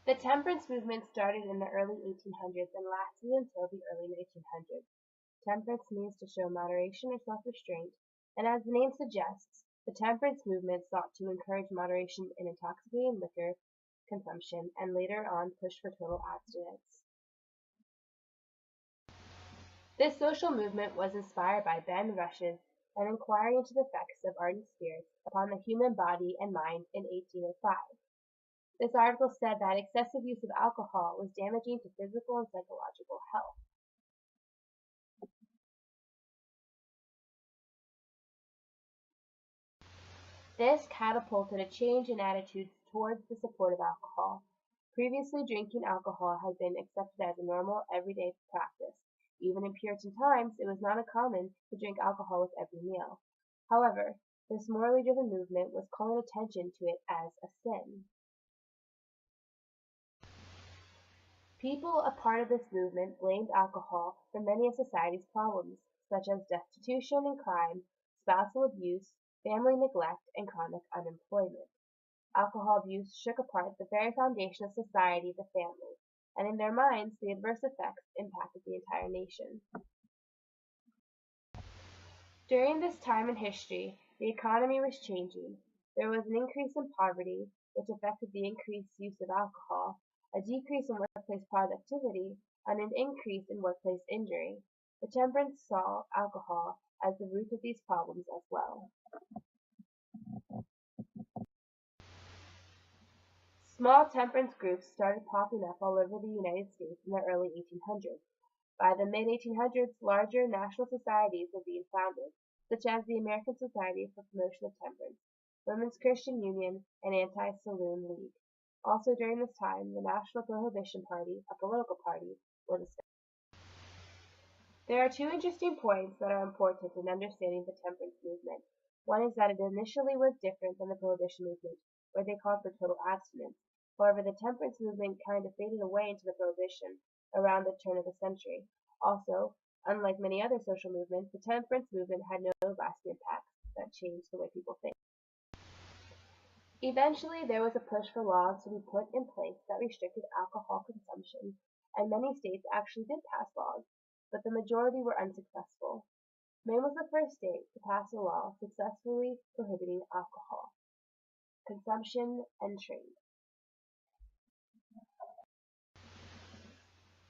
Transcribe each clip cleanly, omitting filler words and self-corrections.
The temperance movement started in the early 1800s and lasted until the early 1900s. Temperance means to show moderation or self-restraint, and as the name suggests, the temperance movement sought to encourage moderation in intoxicating liquor consumption and later on pushed for total abstinence. This social movement was inspired by Ben Rush's An Inquiry into the Effects of Ardent Spirits upon the Human Body and Mind in 1805. This article said that excessive use of alcohol was damaging to physical and psychological health. This catapulted a change in attitudes towards the support of alcohol. Previously, drinking alcohol had been accepted as a normal, everyday practice. Even in Puritan times, it was not uncommon to drink alcohol with every meal. However, this morally driven movement was calling attention to it as a sin. People a part of this movement blamed alcohol for many of society's problems, such as destitution and crime, spousal abuse, family neglect, and chronic unemployment. Alcohol abuse shook apart the very foundation of society, the family, and in their minds the adverse effects impacted the entire nation. During this time in history, the economy was changing. There was an increase in poverty, which affected the increased use of alcohol, a decrease in workplace productivity, and an increase in workplace injury. The temperance saw alcohol as the root of these problems as well. Small temperance groups started popping up all over the United States in the early 1800s. By the mid-1800s, larger national societies were being founded, such as the American Society for Promotion of Temperance, Women's Christian Union, and Anti-Saloon League. Also during this time, the National Prohibition Party, a political party, was established. There are two interesting points that are important in understanding the temperance movement. One is that it initially was different than the Prohibition movement, where they called for total abstinence. However, the temperance movement kind of faded away into the Prohibition around the turn of the century. Also, unlike many other social movements, the temperance movement had no lasting impacts that changed the way people think. Eventually, there was a push for laws to be put in place that restricted alcohol consumption, and many states actually did pass laws, but the majority were unsuccessful. Maine was the first state to pass a law successfully prohibiting alcohol consumption and trade.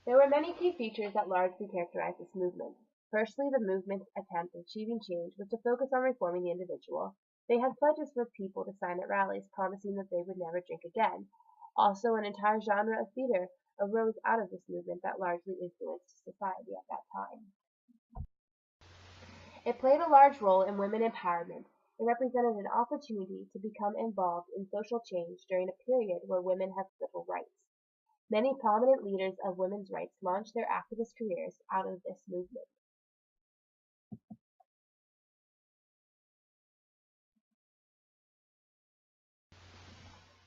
There were many key features that largely characterized this movement. Firstly, the movement's attempt at achieving change was to focus on reforming the individual. They had pledges for people to sign at rallies promising that they would never drink again. Also, an entire genre of theater arose out of this movement that largely influenced society at that time. It played a large role in women empowerment. It represented an opportunity to become involved in social change during a period where women had little rights. Many prominent leaders of women's rights launched their activist careers out of this movement.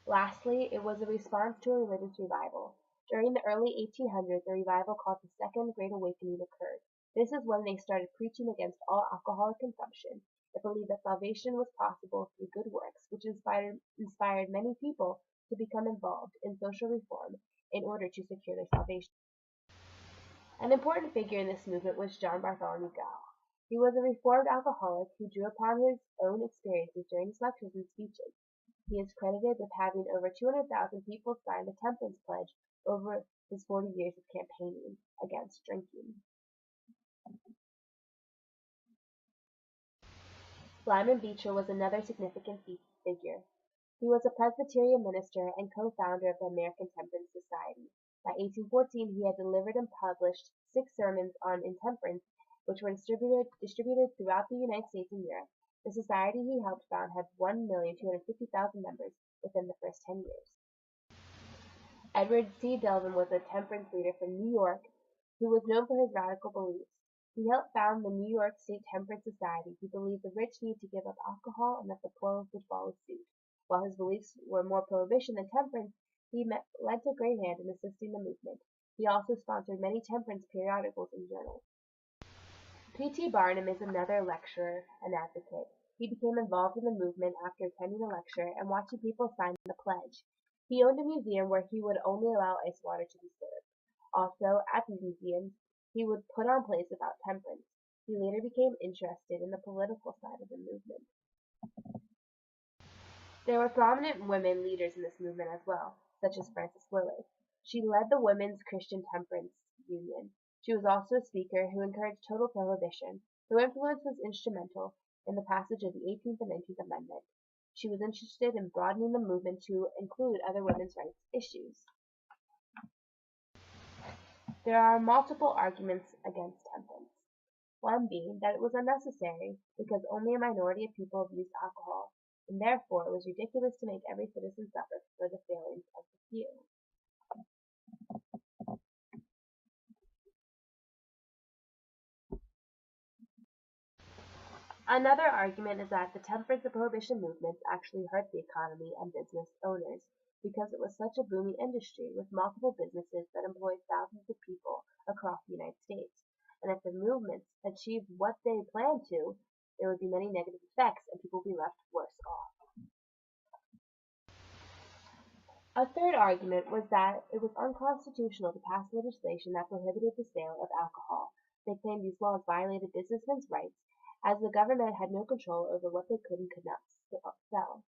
Lastly, it was a response to a religious revival. During the early 1800s, a revival called the Second Great Awakening occurred. This is when they started preaching against all alcoholic consumption. It believed that salvation was possible through good works, which inspired many people to become involved in social reform in order to secure their salvation. An important figure in this movement was John Bartholomew Gow. He was a reformed alcoholic who drew upon his own experiences during his lectures and speeches. He is credited with having over 200,000 people sign the Temperance Pledge over his 40 years of campaigning against drinking. Lyman Beecher was another significant figure. He was a Presbyterian minister and co-founder of the American Temperance Society. By 1814, he had delivered and published 6 sermons on intemperance, which were distributed throughout the United States and Europe. The society he helped found had 1,250,000 members within the first 10 years. Edward C. Delvin was a temperance leader from New York who was known for his radical beliefs. He helped found the New York State Temperance Society. He believed the rich need to give up alcohol and that the poor would follow suit. While his beliefs were more prohibition than temperance, he lent a great hand in assisting the movement. He also sponsored many temperance periodicals and journals. P.T. Barnum is another lecturer and advocate. He became involved in the movement after attending a lecture and watching people sign the pledge. He owned a museum where he would only allow ice water to be served. Also, at these museums, he would put on plays about temperance. He later became interested in the political side of the movement. There were prominent women leaders in this movement as well, such as Frances Willard. She led the Women's Christian Temperance Union. She was also a speaker who encouraged total prohibition. Her influence was instrumental in the passage of the 18th and 19th Amendment. She was interested in broadening the movement to include other women's rights issues. There are multiple arguments against temperance. One being that it was unnecessary because only a minority of people abused alcohol, and therefore it was ridiculous to make every citizen suffer for the failings of the few. Another argument is that the temperance and prohibition movements actually hurt the economy and business owners because it was such a booming industry with multiple businesses that employed thousands of people across the United States. And if the movements achieved what they planned to, there would be many negative effects and people would be left worse off. A third argument was that it was unconstitutional to pass legislation that prohibited the sale of alcohol. They claimed these laws violated businessmen's rights, as the government had no control over what they could and could not sell.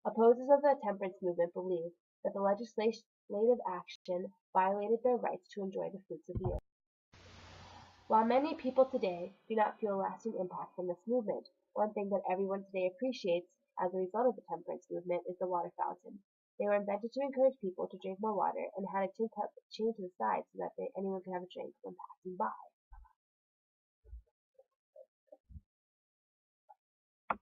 Opposers of the temperance movement believed that the legislative action violated their rights to enjoy the fruits of the earth. While many people today do not feel a lasting impact from this movement, one thing that everyone today appreciates as a result of the temperance movement is the water fountain. They were invented to encourage people to drink more water and had a tin cup chained to the side so that anyone could have a drink when passing by.